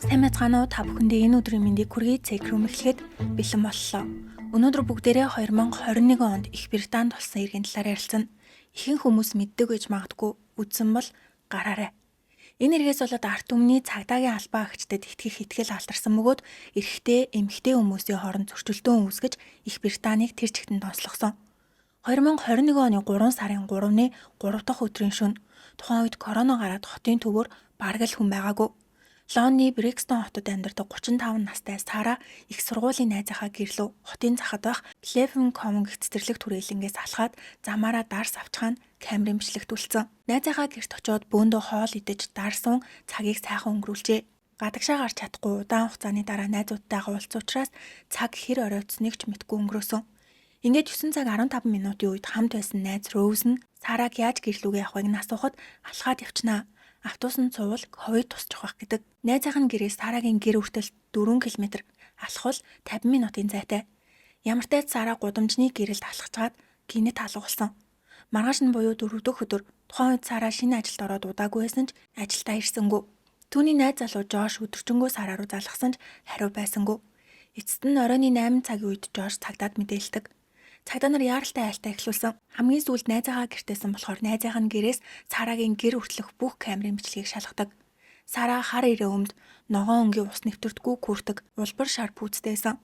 Сайн байцгаана уу? Та бүхэндээ энэ өдрийн мэндийг хүргэе. Цэкрүүм эхлэхэд бэлэн боллоо. Өнөөдөр бүгдээрээ 2021 онд Их Британд болсон иргэн талаар ярилцсан. Ихэнх хүмүүс мэддэг гэж магадгүй, үзсэн бол гараарай. Энэ эргээс болоод арт түмний цагдаагийн албаа агчдад итгэх итгэл алдарсан бөгөөд эрэгтэй, эмэгтэй хүмүүсийн хооронд зөрчилдөөн үүсгэж Их Британийг тэр чигтэн онцлогсон. 2021 оны 3 сарын 3-ны 3 дахь өдрийн шөнө тухайн үед корона гараад хотын төвөөр бараг л хүн байгаагүй. Лондонны Брикстон хотод амьдардаг 35 настай Сара их сургуулийн найзынхаа гэрлөө хотын захад байх Клефен Комон гэх цэцэрлэг түрээлэнгээс алхаад замаараа дарс авчхаан камерын бичлэгт үлдсэн. Найзынхаа гэрт очиод бөөндөө хоол идэж дарсан цагийг сайхан өнгөрүүлжээ. Гадагшаа гарч чадахгүй удаан хугацааны дараа найзуудтайгаа уулзсан учраас цаг хэр оройтсныг ч мэдгүй өнгөрөөсөн. Ингээд 9 цаг 15 минутын үед хамт байсан найз Роуз нь Сараг яаж гэрлүүгээ явахыг нь асуухад алхаад явчнаа. Автобусанд цувал ковид тусчих байх гэдэг. Найзынх нь гэрээс Сарагийн гэр хүртэл 4 км алхвал 50 минутын зайтай. Ямар ч тач Сара гудамжны гэрэлд алхацгаад гинэт алга болсон. Маргааш нь буюу 4 дахь өдөр тухайн үед Сара шинэ ажилд ороод удаагүй байсан ч ажилдаа ирсэнгүй. Түүний найз залуу Жош өдөржингөө Сара руу залгасан ч хариу байсангүй. Эцэст нь оройн 8 цагийн үед Жош цагдаад мэдээлдэг. Цагдаа нар яаралтай айлтаа эхлүүлсэн. Хамгийн сүүлд найзаагаа гэртээсэн болохоор найзынх нь гэрээс Сарагийн гэр хүртэлх бүх камерын бичлэгийг шалгадаг. Сара хар ирээ өмд ногоон өнгийн ус нэвтэрдэггүй күртэг улбар шар пүүцтэйсэн.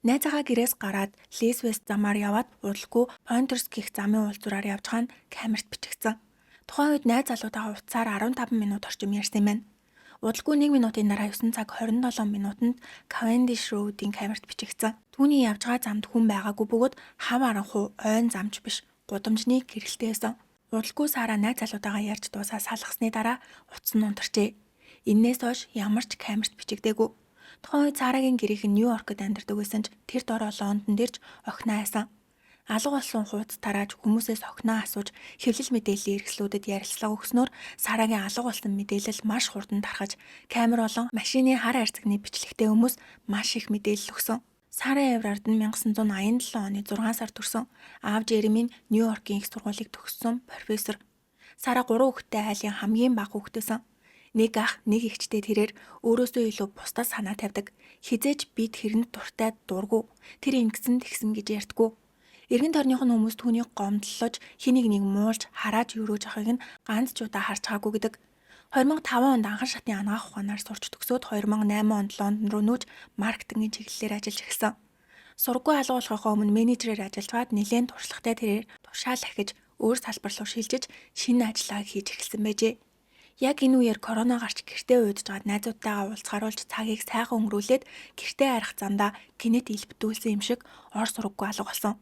Найзаагаа гэрээс гараад Лесвест замаар яваад удалгүй Пойнтерс гих замын уулзраар явж хаана камерт бичигдсэн. Тухайн үед найз залуутайгаа утсаар 15 минут орчим ярьсан юм байна. Удалгүй 1 минутын дараа 9 цаг 27 минутанд Cavendish Road-ийн камерт бичигдсэн. Түүний явж байгаа замд хүн байгаагүй бөгөөд хав аранхуу ойн замч биш гудамжны гэрэлтэйсэн. Удалгүй Сара найз залуутайгаа ярьж дуусаа салгасны дараа утас нь унтарчээ. Иннээс хойш ямар ч камерт бичигдээгүй. Тухайн үед Сарагийн гэрийнх нь Нью-Йоркод амьдардаг байсан ч тэр дороо Лондонд ирж охиноо хайсан. Алга болсон хуудас тарааж хүмүүсээс охиноо асууж хэвлэл мэдээллийн эрхлүүдэд ярилцлага өгснөөр Сарагийн алга болсон мэдээлэл маш хурдан тархаж камер болон машины хар хайрцагны бичлэгтэй хүмүүс маш их мэдээлэл өгсөн. Сара Эврард нь 1987 оны 6 сард төрсөн. Аав Жереми нь Нью-Йоркийн их сургуулийг төгссөн профессор. Сара 3 хүүхэдтэй айлын хамгийн бага хүүхэдтэйсэн. Нэг ах, нэг эгчтэй тэрээр өөрөөсөө илүү бусдаас санаа тавьдаг. Хизээж бид хэрэнд дуртай дургу. Тэр ингэсэн тэгсэн гэж ярьдаггүй. Эргэн тойрных нь хүмүүс түүнийг гомдлож, хэнийг нэг муулж, харааж өрөөж ахыг нь ганц ч удаа харж байгаагүй гэдэг. 2005 онд анхан шатны анагаах ухаанаар сурч төгсөөд 2008 онд Лондон руу нүүж маркетингийн чиглэлээр ажиллаж эхэлсэн. Сургууль алга болохоо өмнө менежерээр ажиллаж нэлээд туршлагатай тэрээр тушаал ахиж, өөр салбар руу шилжиж, шинэ ажиллаа хийж эхэлсэн байжээ. Яг энэ үеэр корона гарч гэртээ уйдж байгаад найзуудтайгаа уулзгааруулж цагийг сайхан өнгөрүүлээд гэртээ арих замдаа гинэт илбдүүлсэн юм шиг ор сургаггүй алга болсон.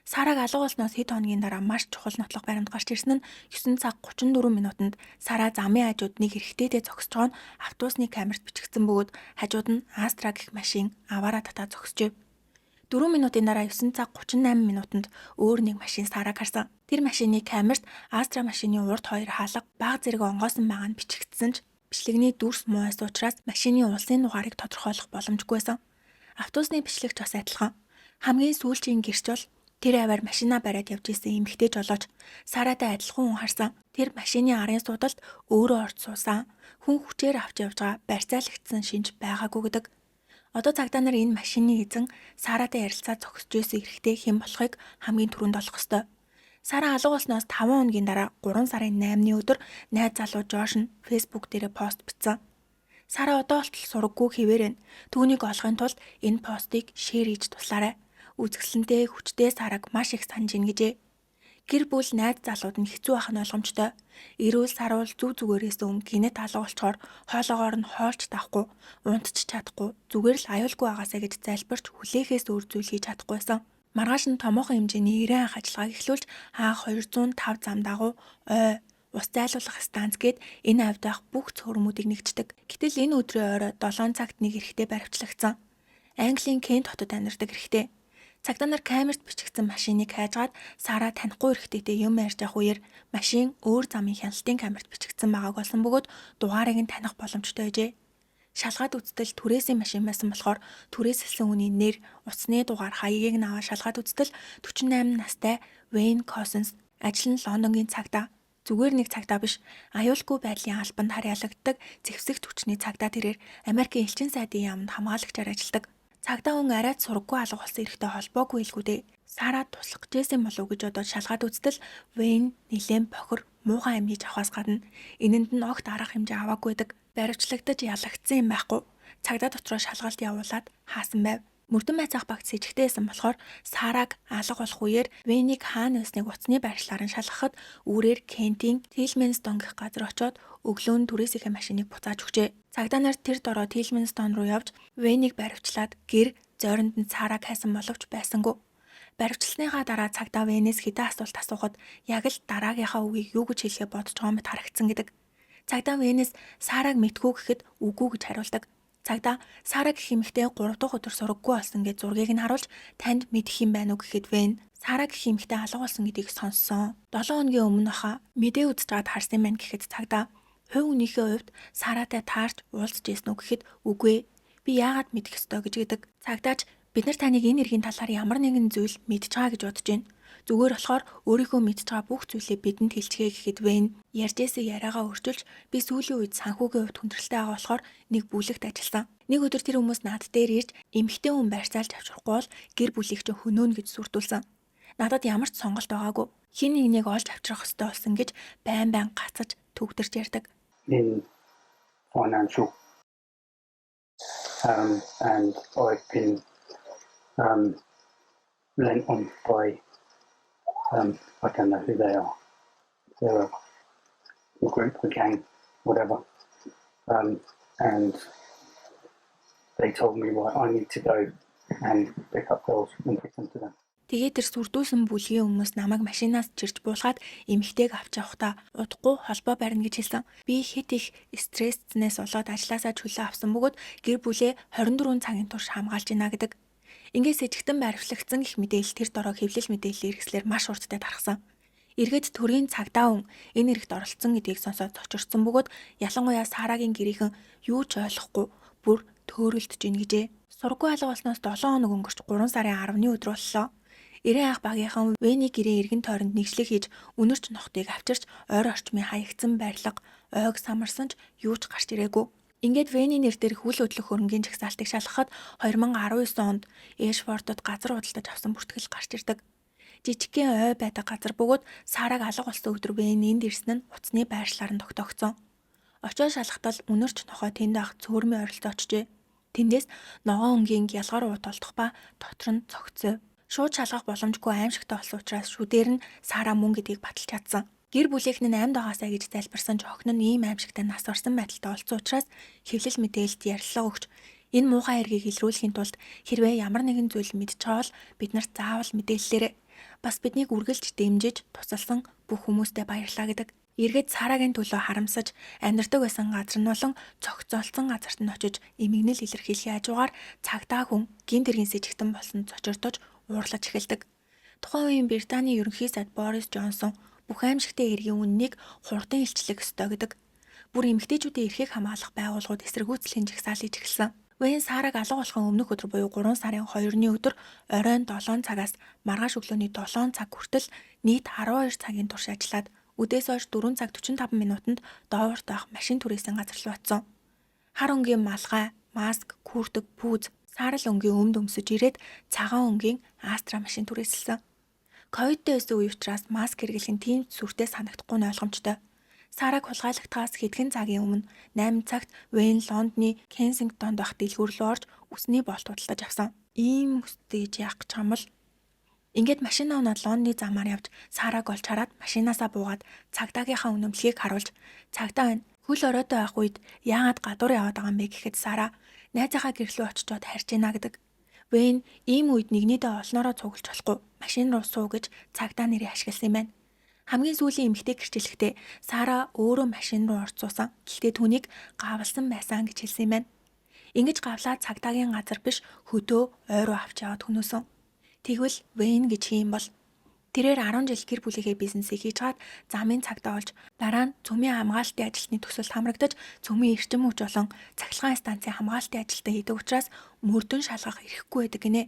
Сараг алга болсноос хэд хоногийн дараа маш чухал нотлох баримт гарч ирсэн нь 9 цаг 34 минутанд Сара замын хажууд нэг эрэгтэйдээ зогсож байгаа нь автобусны камерт бичигдсэн бөгөөд хажууд нь Астра гэх машин аваараа татаа зогсжээ. 4 минутын дараа 9 цаг 38 минутанд өөр нэг машин Сараг харсан. Тэр машины камерт Астра машины урд хоёр хаалга бага зэрэг онгоосон байгаа нь бичигдсэн ч бичлэгний дүрс муу байсан учраас машины улсын дугаарыг тодорхойлох боломжгүй байсан. Автобусны бичлэгч бас адилхан. Хамгийн сүүлчийн гэрч бол тэр аваар машинаа бариад явж исэн эмэгтэй жолооч Саратай адилхан хүн харсан. Тэр машины арын суудалд өөрөө орж суусан. Хүн хүчээр авч явж байгаа барьцаалагдсан шинж байгаагүй гэдэг. Одоо цагдаа нар энэ машины эзэн Саратай ярилцаад зогсож исэн эрэгтэй хэн болохыг хамгийн түрүүнд олох ёстой. Сара алга болсноос 5 хоногийн дараа 3 сарын 8-ны өдөр найз залуу Жош нь Facebook дээрээ пост бичсэн. Сара одоо болтол сураггүй хэвээрэн. Түүнийг олохын тулд энэ постыг шеэр хийж туслаарай. Үзэсгэлэнтэй хүчтэй Сараг маш их санаж ийн гэжээ. Гэр бүл найз залууд нь хэцүү ах нь ойлгомжтой. Эрүүл саруул зүг зүгээрээс гинэт алга болчоор хоолоогоор нь хоолч тавахгүй, унтч чадахгүй, зүгээр л аюулгүй байгаасаа гэж залбирч хүлээхээс өөр зүйл хийж чадахгүйсэн. Маргааш нь томоохон хэмжээний 90 анх ажиллагааг эхлүүлж хаах 205 зам дагуу ус зайлуулах станц гээд энэ авд байх бүх цөөрмүүдийг нэгждэг. Гэтэл энэ өдрийн орой 7 цагт нэг эрэгтэй баривчлагдсан. Английн Кент хотод амьдардаг эрэгтэй. Цагдаа нар камерт бичигдсэн машиныг хайжгаад Сара танихгүй эрэгтэйтэй юм ярьж явах үеэр машин өөр замын хяналтын камерт бичигдсэн байгааг олсон бөгөөд дугаарыг нь таних боломжтой байжээ. Шалгаад үзтэл түрээсийн машин байсан болохоор түрээсэлсэн хүний нэр, утасны дугаар, хаягийг нь аваад шалгаад үзтэл 48 настай Вейн Косенс, ажил нь Лондонгийн цагдаа. Зүгээр нэг цагдаа биш, аюулгүй байдлын албанд харьяалагддаг зэвсэгт хүчний цагдаа тэрээр Америкийн элчин сайдын яамд хамгаалагчаар ажилладаг. Цагдаа хүн арайд сургаггүй алга болсон эрэгтэй холбоогүй илгүү дээ. Сараа туслах гэжсэн болов гэж бодоод шалгаад үзтэл Вэйн нилээн бохор муухай юм хийж авахаас гадна энэнд нь огт арга хэмжээ аваагүй байдаг. Баривчлагдаж ялагдсан юм байхгүй. Цагдаа дотроо шалгалт явуулаад хаасан байв. Мөрдөн байцаах багт с ิจ гтэйсэн болохоор Сараг алга болох үеэр Вэйнийг хаана байсныг уцны байршлаар нь шалгахад үүрээр Кентийн Тилмэнстон гэх газар очоод өглөө нь түрээсийнхээ машиныг буцааж өгчээ. Цагдаа нар тэр дороо Тилмэнстон руу явж Вэйнийг баривчлаад гэр зойронд нь Сараг хайсан боловч байсангүй. Баривчлсныхаа дараа цагдаа Вэйнээс хэдэн асуулт асуухад яг л дараагийнхаа үгийг юу гэж хэлэхээ бодож байгаа мэт харагдсан гэдэг. Цагдаа Вэйнээс Сараг мэдгүй гэхэд үгүй гэж хариулдаг. Цагдаа Сара гэх эмэгтэй 3 дахь өдөр сураггүй болсон гэж зургийг нь харуулж танд мэдэх юм байна уу гэхэд Вэн Сара гэх эмэгтэй алга болсон гэдгийг сонссон. 7 хоногийн өмнө хаа мэдээ үзэж байгаад харсан байна гэхэд цагдаа хувь хүнийхээ хувьд Саратай таарч уулзж ийсэн үү гэхэд үгүй би яагаад мэдэх ёстой гэж гэдэг. Цагдаач бид нар таныг энэ эргийн талаар ямар нэгэн зүйл мэдж байгаа гэж бодож байна. Зүгээр болохоор өөрийнхөө мэдж байгаа бүх зүйлээ бидэнд хэлчихье гэхэд Вэн ярьжээсээ яриагаа өрчилж би сүүлийн үед санхүүгийн хувьд хүндрэлтэй байгаа болохоор нэг бүлэгт ажилласан. Нэг өдөр тэр хүмүүс над дээр ирж эмэгтэй хүн барьцаалж авчрахгүй бол гэр бүлийг чинь хөнөөнө гэж сүрдүүлсэн. Надад ямар ч сонголт байгаагүй. Хин нэгнийг олж авчрах ёстой болсон гэж байн гацаж төгдөрч ярьдаг. In financial and I've been lent on by I don't know who they are. They're a group, a gang, whatever. And they told me I need to go and pick up girls and take them to them. Тэгээд тэр сүрдүүлсэн бүлгийн хүмүүс намайг машинаас чирч буулгаад эмэгтэйг авч явахдаа удахгүй холбоо барина гэж хэлсэн. Би хэд их стресснээс болоод ажилласаа чөлөө авсан бөгөөд гэр бүлээ 24 цагийн турш хамгаалж байна гэдэг. Ингээс сэжигтэн баривчлагдсан гэх мэдээлэл тэр дороо хэвлэл мэдээллийн хэрэгслэр маш урттай тархсан. Эргээд төрийн цагдаа хүн энэ хэрэгт оролцсон гэдгийг сонсоод цочирдсан бөгөөд ялангуяа Сарагийн гэрийнхэн юу ч ойлгохгүй бүр төөрөлдөж ийн гэжээ. Сургуу алга болсноос 7 хоног өнгөрч 3 сарын 10-ны өдөр боллоо. Ирэн ах багийнхан Вэний гэрээ эргэн тойронд нэгжлэг хийж үнэрч нохтыг авчирч ойр орчмын хаягдсан барилга ойг самарсан ч юу ч гарч ирээгүй. Ингээд Вэний нэр дээрх үл хөдлөх хөрөнгийн жагсаалтыг шалгахад 2019 онд Эшфордод газар худалдаж авсан бүртгэл гарч ирдэг. Жижигхэн ой байдаг газар бөгөөд Сараг алга болсон өдөр Вэн энд ирсэн нь уцны байршлаар нь тогтогцсон. Очоо шалгатал үнэрч нохой тэнд ах цөөрмийн оролцоо очжээ. Тэндээс ногоон өнгийн ялгаар уут олдох ба дотор нь цогцов. Шууд шалгах боломжгүй аимшигтай болсон учраас шүдээр нь Сара мөн гэдгийг баталж чадсан. Гэр бүлийнхэн нь амьд байгаасаа гэж залбирсан ч охин нь ийм аимшигтай нас орсон байдалтай олцсон учраас хэвлэл мэдээлэлд ярилцлага өгч энэ муухай хэргийг илрүүлэхийн тулд хэрвээ ямар нэгэн зүйл мэдж байгаа бол бид нарт заавал мэдээллээрэй. Бас биднийг үргэлж дэмжиж тусалсан бүх хүмүүстээ баярлалаа гэдэг. Эргээд Сарагийн төлөө харамсаж амьдардаг байсан газар нь болон цогцолцсон газарт нь очиж эмгэнэл илэрхийлэх хажуугаар цагдаа хүн гинт хэргийн сэжигтэн болсон цочирдож уурлаж эхэлдэг. Тухайн үеийн Британий ерөнхий сайд Борис Джонсон бүх аимшигтай эргийн үннийг хурдан илчлэх ёстой гэдэг. Бүр эмэгтэйчүүдийн эрхийг хамгаалах байгууллагууд эсэргүүцлийн жагсаалж эхэлсэн. Вэн Сараг алга болохын өмнөх өдөр буюу 3 сарын 2-ны өдөр оройн 7 цагаас маргааш өглөөний 7 цаг хүртэл нийт 12 цагийн турш ажиллаад үдээс хойш 4 цаг 45 минутанд дооворт байх машин түрээсэн газар руу очсон. Хар өнгийн малгай, маск, күртэг, пүүз, саарал өнгийн өмд өмсөж ирээд цагаан өнгийн Астра машин түрээсэлсэн. Ковидтэй байсан үе учраас маск хэрэглэх нь тийм сүртэй санагдахгүй нь ойлгомжтой. Сараг хулгайлагтахаас хэдхэн цагийн өмнө 8 цагт Вэн Лондоны Кенсингтонд байх дэлгүүр рүү орж үсний болт худалдаж авсан. Ийм үстэйж яах гэж юм бол ингээд машинаа унаад Лондоны замаар явж Сараг олж хараад машинаасаа буугаад цагдаагийнхаа үнэмлэхийг харуулж цагдаа байна. Хөл оройтой байх үед яагаад гадуур яваад байгаа юм бэ гэхэд Сара найзынхаа гэрлөө очичоод харж ийна гэдэг. Вэн ийм үед нэгнийдээ олноороо цуглаж болохгүй машин руу суу гэж цагдаа нэрийг ашигласан юм байна. Хамгийн сүүлийн эмэгтэй гэрчлэхдээ Сара өөрөө машин руу орцуулсан. Гэхдээ түүнийг гавлсан байсан гэж хэлсэн юм байна. Ингэж гавлаад цагдаагийн газар биш хөдөө ой руу авч яваад хөнөөсөн. Тэгвэл Вэн гэж юм бол тэрээр 10 жил гэр бүлийнхээ бизнесийг хийж хаад замын цагдаа болж дараа нь цөмийн хамгаалтын ажилтны төсөлд хамрагдаж цөмийн эрчим хүч болон цахилгаан станцын хамгаалтын ажилтан хийдэг учраас мөрдөн шалгах эрхгүй байдаг гинэ.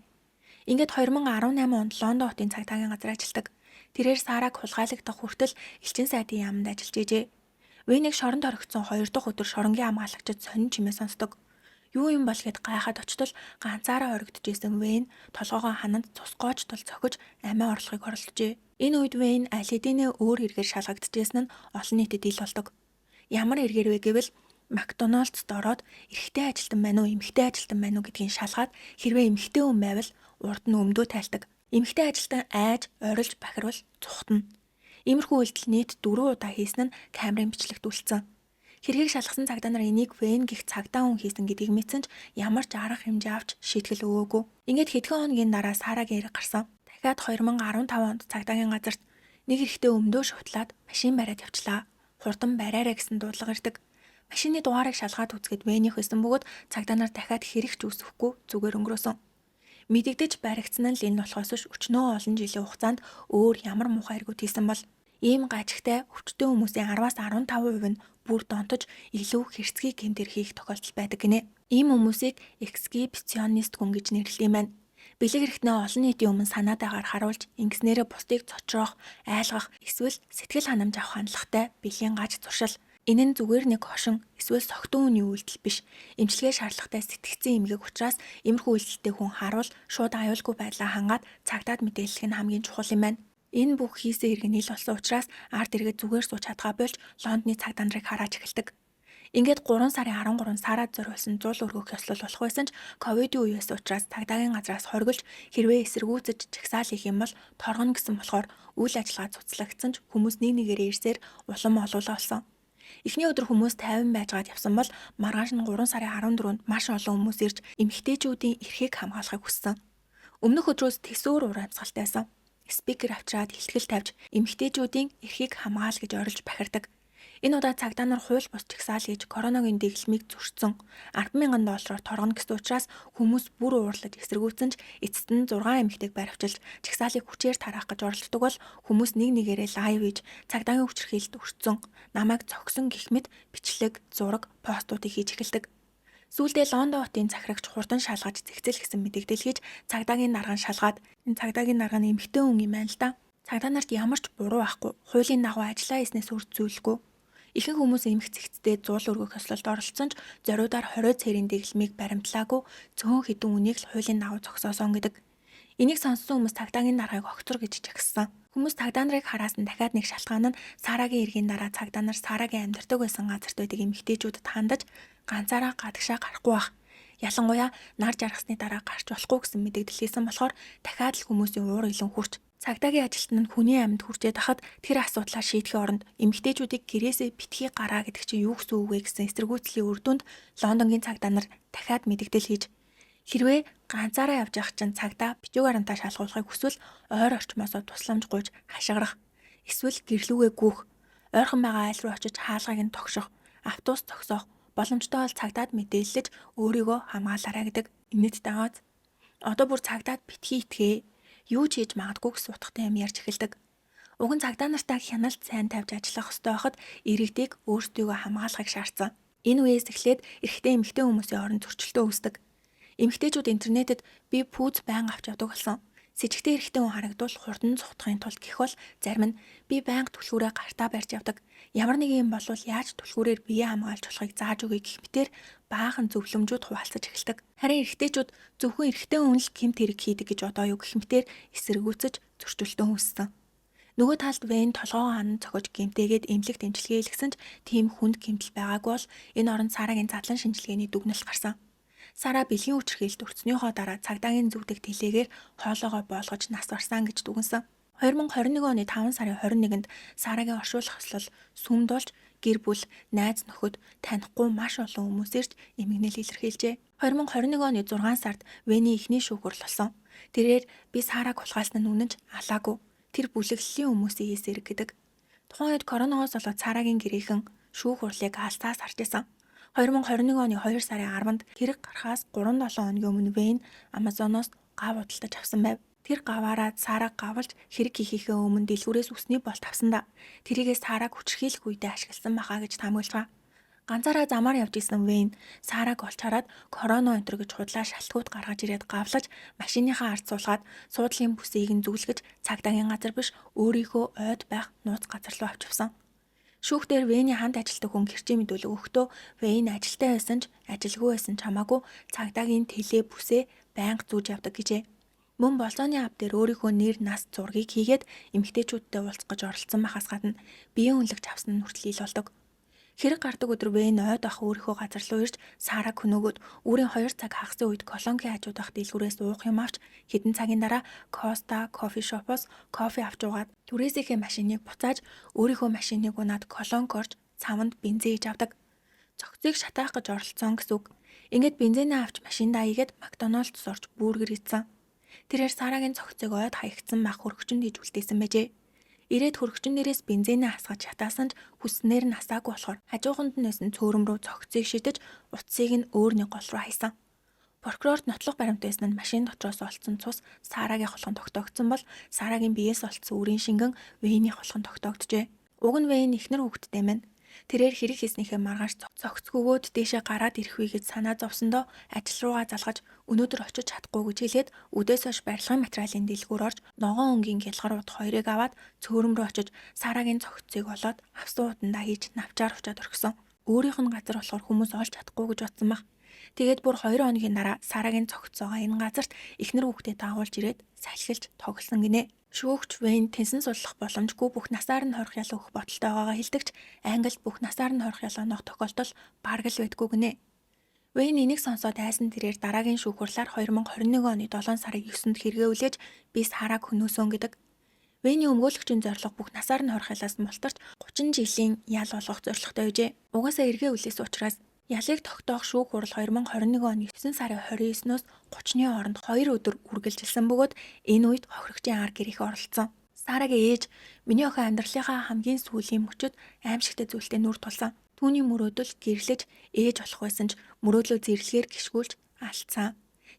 Ингээд 2018 онд Лондон хотын цагдаагийн газар ажилладаг. Тэрээр Сараг хулгайлагдах хүртэл элчин сайдын яамд ажиллаж ижээ. Вэнийг шоронд орхигдсон 2 дахь өдөр шоронгийн хамгаалагчид сонин чимээ сонсдог. Юу юм бол гэд гайхаад очтол ганцаараа оргидчихсэн Вэн толгоогоо хананд цусгооч тул цохиж амиа орлохыг оролджээ. Энэ үед Вэн аль хэдийнэ өөр эргээр шалгагдчихсэн нь олон нийтэд ил болдог. Ямар эргээр вэ гэвэл Макдоналдсд ороод эрэгтэй ажилтан байна уу, эмэгтэй ажилтан байна уу гэдгийг шалгаад хэрвээ эмэгтэй хүн байвал урд нь өмдөө тайлдаг. Эмэгтэй ажилтан айж, орилж бахирвал цухтана. Иймэрхүү үйлдэл нийт 4 удаа хийсэн нь камерын бичлэгт үлдсэн. Хэргийг шалгасан цагдаа нар энийг Вэн гих цагдаа хүн хийсэн гэдгийг мэдсэн ч ямар ч арга хэмжээ авч шийтгэл өгөөгүй. Ингээд хэдхэн хоногийн дараа Сарагийн хэрэг гарсан. Дахиад 2015 онд цагдаагийн газарт нэг эрэгтэй өмдөө шутлаад машин бариад явчлаа. Хурдан бариараа гэсэн дуудлага ирдэг. Машины дугаарыг шалгаад үзэхэд Вэнийг хэлсэн бөгөөд цагдаа нар дахиад хэрэг ч үүсэхгүй зүгээр өнгөрөөсөн. Мэдэгдэж баригдсан нь л энэ болохоос ш өчнөө олон жилийн хугацаанд өөр ямар муухай эргүүд хийсэн бол ийм гажигтай өвчтөн хүмүүсийн 10-аас 15% нь бүр донтож илүү хэрцгий гэмтэр хийх тохиолдол байдаг гинэ. Ийм хүмүүсийг эксгибиционист хүн гэж нэрлэдэг юм байна. Бэлэг хэрэгтнээ олон нийтийн өмнө санаатаагаар харуулж ингэснээрээ бусдыг цочроох, айлгах, эсвэл сэтгэл ханамж авах хандлагатай бэлгийн гаж зуршил. Энэ нь зүгээр нэг хошин эсвэл согтун үний үйлдэл биш. Эмчилгээ шаардлагатай сэтгцэн эмгэг учраас иймэрхүү үйлдэлтэй хүн харуул шууд аюулгүй байдлаа хангаад цагдаад мэдээлэх нь хамгийн чухал юм байна. Энэ бүх хийсэн хэрэг нь ил болсон учраас ард иргэд зүгээр сууч чадгаа болж Лондоны цагдаа нарыг харааж эхэлдэг. Ингээд 3 сарын 13 Сарад зориулсан зул өргөх ёслол болох байсан ч ковидын үеэс учраас цагдаагийн газраас хоригдж хэрвээ эсэргүүцэж жагсаал хийх юм бол торгоно гэсэн болохоор үйл ажиллагаа цуцлагдсан ч хүмүүс нэг нэгээрээ ирсээр улам олуулаа болсон. Эхний өдөр хүмүүс 50 байжгаад явсан бол маргааш нь 3 сарын 14-нд маш олон хүмүүс ирж эмэгтэйчүүдийн эрхийг хамгаалахыг хүссэн. Өмнөх өдрөөс тэсүүр ур амьсгалтай байсан. Спикер авчираад илтгэл тавьж эмэгтэйчүүдийн эрхийг хамгаал гэж орилж бахирдаг. Энэ удаа цагдаа нар хууль бус жагсаал хийж коронавигийн дэглэмийг зөрчсөн. 10,000 доллараар торгоно гэсэн учраас хүмүүс бүр уурлаж эсэргүүцэн ч эцэст нь 6 эмэгтэйг баривчилж жагсаалыг хүчээр тараах гэж оролддог бол хүмүүс нэг нэгээрээ лайв хийж цагдаагийн хүчирхийлэлд өртсөн. Намайг зогсон гэх мэт бичлэг, зураг, постуудыг хийж эхэлдэг. Сүүлдээ Лондон хотын захирагч хурдан шалгаж зэгцэл гэсэн мэдээлэл хийж цагдаагийн нарган шалгаад энэ цагдаагийн нарга нь эмэгтэй хүн юм байна л да. Цагдаа нарт ямар ч буруу байхгүй, хуулийн дагуу ажиллаа хийснээс үр зүйлгүй. Ихэнх хүмүүс эмх цэгцтэй зуул өргөх ёслолд оролцсон ч зориудаар 20 цэрийн дэглэмийг баримтлаагүй цөөн хэдэн үнийг л хуулийн дагуу зогсоосон гэдэг. Энийг сонссон хүмүүс цагдаагийн наргыг огцор гэж жагссан. Хүмүүс цагдаа нарыг хараасан дахиад нэг шалтгаан нь Сарагийн эргийн дараа цагдаа нар Сарагийн амьдардаг байсан газарт байдаг эмэгтэйчүүдэд хандаж ганцаараа гадагшаа гарахгүй байх. Ялангуяа нар жаргасны дараа гарч болохгүй гэсэн мэдээлэл хийсэн болохоор дахиад л хүмүүсийн уур илэн хүрч цагдаагийн ажилтан нь хүний амьд хүрчээд хахад тэр асуудлаа шийдэхин оронд эмэгтэйчүүдийг гэрээсээ битгий гараа гэдэг чинь юу гэсэн үг вэ гэсэн эсэргүүцлийн үр дүнд Лондонгийн цагдаа нар дахиад мэдээлэл хийж хэрвээ ганцаараа явж явах чинь цагдаа бичиг баримтаа шалгуулахыг хүсвэл ойр орчмоосоо тусламж гуйж хашгирах эсвэл гэрлүүгээ гүөх ойрхон байгаа айл руу очиж хаалгыг нь тогших автобус зогсоох боломжтой бол цагдаад мэдээлэлж өөрийгөө хамгаалаарай гэдэг инэт дагааз. Одоо бүр цагдаад битгий итгээ юу ч хийж магадгүй гэсэн утгатай юм ярьж эхэлдэг. Уг нь цагдаа нартаа хяналт сайн тавьж ажиллах ёстой байхад иргэдийг өөрсдийгөө хамгаалахыг шаардсан. Энэ үеэс эхлээд эрэгтэй эмэгтэй хүмүүсийн хооронд зөрчилтөө үүсдэг. Эмэгтэйчүүд интернетэд би пүүз байнга авч явдаг болсон. С эжигтэй эрэгтэй хүн харагдвал хурдан цухтахын тулд гэх бол зарим нь би байнга түлхүүрээ гартаа барьж явдаг. Ямар нэг юм болвол яаж түлхүүрээр бие хамгаалж болохыг зааж өгье гэх мэтээр баахан зөвлөмжүүд хуваалцаж эхэлдэг. Харин эрэгтэйчүүд зөвхөн эрэгтэй хүн л гэмт хэрэг хийдэг гэж одоо юу гэх мэтээр эсэргүүцэж зөрчилтөө үүссэн. Нөгөө талд Вэн толгоогоо ханан цохиж гэмтээгээд эмнэлэгт эмчилгээ хийлгсэн ч тийм хүнд гэмтэл байгаагүй бол энэ оронд Сарагийн задлан шинжилгээний дүгнэлт гарсан. Сара бэлгийн хүчирхийлэлд өртснөөхөө дараа цагдаагийн зүгдэг тэлээгээр хоолоогоо боолгож нас барсан гэж дүгнсэн. 2021 оны 5 сарын 21-нд Сарагийн оршуулах ёслол сүмдүүлж гэр бүл, найз нөхөд, танихгүй маш олон хүмүүс ирж эмгэнэл илэрхийлжээ. 2021 оны 6 сард Вэний эхний шүүх хурал болсон. Тэрээр би Сараг хулгайлсан нь үнэнч алаагүй. Тэр бүлэглэлийн хүмүүсийн хийс хэрэг гэдэг. Тухайн үед коронавигоос болоод Сарагийн гэрийнхэн шүүх хурлыг алсаас харж исэн. 2021 оны 2 сарын 10-нд хэрэг гарахаас 3-7 хоногийн өмнө Вэн Амазоноос гав худалдаж авсан байв. Тэр гаваараа Сараг гавалж хэрэг хийхээ өмнө дэлгүүрээс үсний болт авсан да. Тэрийгээ Сараг хүчирхийлэх үедээ ашигласан бахаа гэж таамаглаж байгаа. Ганцаараа замаар явж исэн Вэйн Сараг олж хараад корона өнтер гэж худлаа шалтгууд гаргаж ирээд гавлаж машиныхаа ард суулгаад суудлын бүсийг нь зүглэж цагдаагийн газар биш өөрийнхөө ойд байх нууц газар руу авчивсан. Шүүхтэр Вэйний ханд ажилтдаг хүн гэрчийн мэдүүлэг өгөхдөө Вэйн ажилтаа байсан ч ажилгүй байсан ч хамаагүй цагдаагийн тэлээ бүсээ байнга зүүж явдаг гэжээ. Мөн болзооны ав дээр өөрийнхөө нэр нас зургийг хийгээд эмэгтэйчүүдтэй уулзах гэж оролцсон байхаас гадна биеийн үнэлэгч авсан нь хүртэл ил болдог. Хэрэг гардаг өдөр Вэйн ойд ах өөрийнхөө газар руу ирж Сараг хөнөөгөөд өөрийн 2 цаг хагасны үед колонгийн хажууд ах дэлгүүрээс уух юм авч хэдэн цагийн дараа Коста кофе шопоос кофе авч уугаад түрээсийнхээ машиныг буцааж өөрийнхөө машиныг унаад колонг орж цаванд бензин хийж авдаг. Цогцыг шатаах гэж оролцсон гэсэн үг. Ингээд бензинээ авч машиндаа ийгээд Макдоналдс орж бүүргэр идсэн. Тэрээр Сарагийн цогцыг ойд хаягдсан байх хөргөчөнд хийж үлдээсэн байжээ. Ирээд хөргөчн нэрээс бензинээ хасгаж шатаасан ч хүснээр нь асаагүй болохоор хажууханд нь байсан цөөрөм рүү цогцыг шидэж утсыг нь өөр нэг гол руу хайсан. Прокурорт нотлох баримт байсан нь машин дотроос олцсон цус Сарагийн холхон тогтоогдсон бол Сарагийн биеэс олцсон үрийн шингэн Вэйний холхон тогтоогджээ. Уг нь Вэйн ихнэр хүүхэдтэй мэн. Тэрээр хэрэг хийснийхээ маргааш цогцгүйгөөд дээшээ гараад ирэх вэ гэж санаа зовсондоо ажил руугаа залгаж өнөөдөр очиж чадахгүй гэж хэлээд үдээс хойш барилгын материалын дэлгүүр орж ногоон өнгийн гялгарууд хоёрыг аваад цөөрөм рүү очиж Сарагийн цогцыг олоод авсан удандаа хийж навчаар учаад орхисон. Өөрийнх нь газар болохоор хүмүүс олж чадахгүй гэж бодсон баг. Тэгээд бүр 2 хоногийн дараа Сарагийн цогцоогоо энэ газарт эхнэр хүүхдээ дагуулж ирээд салхилж тоглосон гинэ. Шүүгч Вэйн тэнсэн суллах боломжгүй бүх насаар нь хорих ялаа өгөх бодолтой байгаагаа хэлдэгч Англид бүх насаар нь хорих ялаа нөх тохиолдол бараг л байдгүй гинэ. Вэйн энийг сонсоод айсан тэрээр дараагийн шүүхурлаар 2021 оны 7 сарын 9-нд хэрэгжүүлж би Сараг хөнөөсөн гэдэг. Вэйний өмгөөлөгчийн зорилго бүх насаар нь хорих ялаас мултарч 30 жилийн ял болгох зорилготой байжээ. Угаасаа эргээ үлээс учраас ялыг тогтоох шүүх хурал 2021 оны 9 сарын 29-ноос 30-ны хооронд 2 өдөр үргэлжилсэн бөгөөд энэ үед хохирогчийн ар гэрэх оролцсон. Сарагийн ээж миний охин амьдралынхаа хамгийн сүүлийн мөчөд аимшигтай зүйлтэй нүр тулсан. Түүний мөрөөдөл гэрлэж ээж болох байсан ч мөрөөдлөө зэрлэгээр гიშгүүлж алдсан.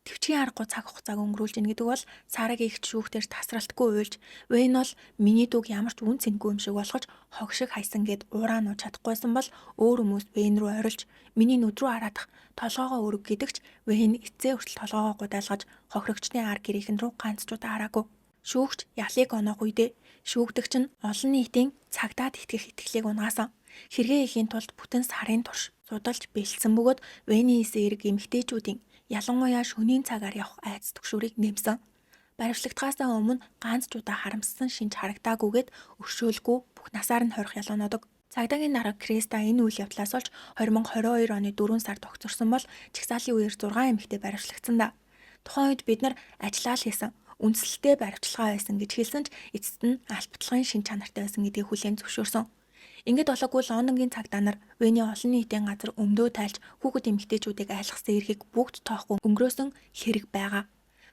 Төвчгийн аргагүй цаг хугацааг өнгөрүүлж ийн гэдэг бол Сарагийн ихч шүүхтэр тасралтгүй уйлж Вэйн бол миний дүүг ямар ч үн цэнгүй юм шиг болгож хог шиг хайсан гэд уураа нууж чадахгүйсэн бол өөр хүмүүс Вэйн рүү орилж миний нүд рүү хараадах толгоогоо өрөг гэдэгч Вэйн эцээ хүртэл толгоогоо гудайлгаж хохирогчны ар гэрийнхэн рүү ганцчуудаа хараагүй. Шүүгч ялыг оноох үедээ шүүгдэгч нь олон нийтийн цагдаад итгэх итгэлийг унаасан. Хэрэгээ хийхийн тулд бүтэн сарын турш судалж бэлдсэн бөгөөд Вэйний эсрэг эмэгтэйчүүдийн ялангуяа шөнийн цагаар явах айц түгшүүрийг нэмсэн. Баривчлагдахаасаа өмнө ганцчуудаа харамссан шинж харагдаагүйгээд өршөөлгүй бүх насаар нь хорих ялуунуудыг. Цагдаагийн дарга Криста энэ үйл явдлаас олж 2022 оны 4 сард огцорсон бол чагсаалын үеэр 6 эмэгтэй баривчлагдсан да. Тухайн үед бид нар ажиллаа л хийсэн. Үндслэлтэй баривчилгаа байсан гэж хэлсэн ч эцэст нь албатлагын шинж чанартай байсан гэдгийг хүлээн зөвшөөрсөн. Ингээд болоогүй Лондонгийн цагдаа нар Вэйний олон нийтийн газар өмдөө тайлж хүүхэд эмэгтэйчүүдийг айлгсан эрхийг бүгд тоохгүй өнгөрөөсөн хэрэг байгаа.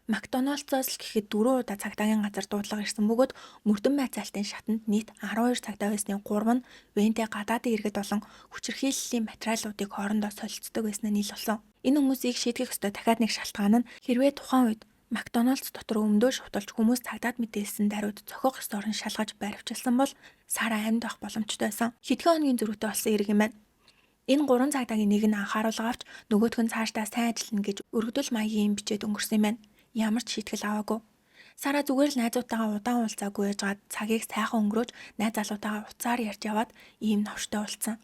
Макдоналдсоос л гэхэд 4 удаа цагдаагийн газар дуудлага ирсэн бөгөөд мөрдөн байцаалтын шатанд нийт 12 цагдаа байсны 3 нь Вэйнтэй гадаадын иргэд болон хүчирхийллийн материалуудыг хоорондоо солилцдог байсан нь ил болсон. Энэ хүмүүсийг шийдэх ёстой дахиад нэг шалтгаан нь хэрвээ тухайн үед Макдоналдс дотор өмдөө шувталж хүмүүс цагдаад мэдээлсэн даруйд цохих ёс орон шалгаж баривчилсан бол Сара амьд авах боломжтой байсан. Хэдхэн хоногийн зөрүүтэй болсон хэрэг юм байна. Энэ 3 цагдаагийн нэг нь анхааруулга авч нөгөөх нь цаашдаа сайн ажиллана гэж өргөдөл маягийн бичээд өнгөрсөн юм байна. Ямар ч шийтгэл аваагүй. Сара зүгээр л найзуудтайгаа удаан уулзаагүй яжгаад цагийг сайхан өнгөрөөж найз залуутайгаа уцаар ярьж яваад ийм новштой болсон.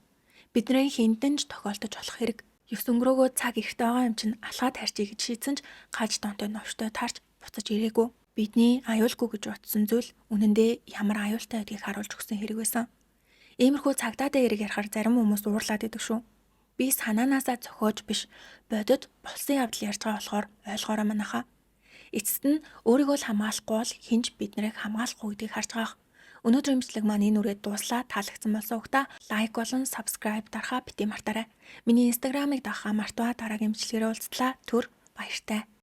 Бидний хинтэн ч тохиолдож болох хэрэг. 9 өнгөрөөгөө цаг ихтэй байгаа юм чинь алхаад харчий гэж шийдсэн ч гаж донтой новштой тарч буцаж ирээгүй. Бидний аюулгүй гэж утсан зүйл үнэндээ ямар аюултай байдгийг харуулж өгсөн хэрэг байсан. Иймэрхүү цагдаатай хэрэг ярихаар зарим хүмүүс уурлаад идэг шүү. Би санаанаасаа зохиож биш бодит болсон явдал ярьж байгаа болохоор ойлгоорой манайхаа. Эцэст нь өөрийгөө л хамгаалахгүй бол хинч биднийг хамгаалахгүй гэдгийг харж байгаа. Өнөөдрийн бичлэг маань энэ үрээд дууслаа. Таалагдсан болсон угтаа лайк болон subscribe дарахаа бити мартаарай. Миний инстаграмыг дагахаа мартаа дараагийн бичлэгээр уулзлаа. Түр баяртай.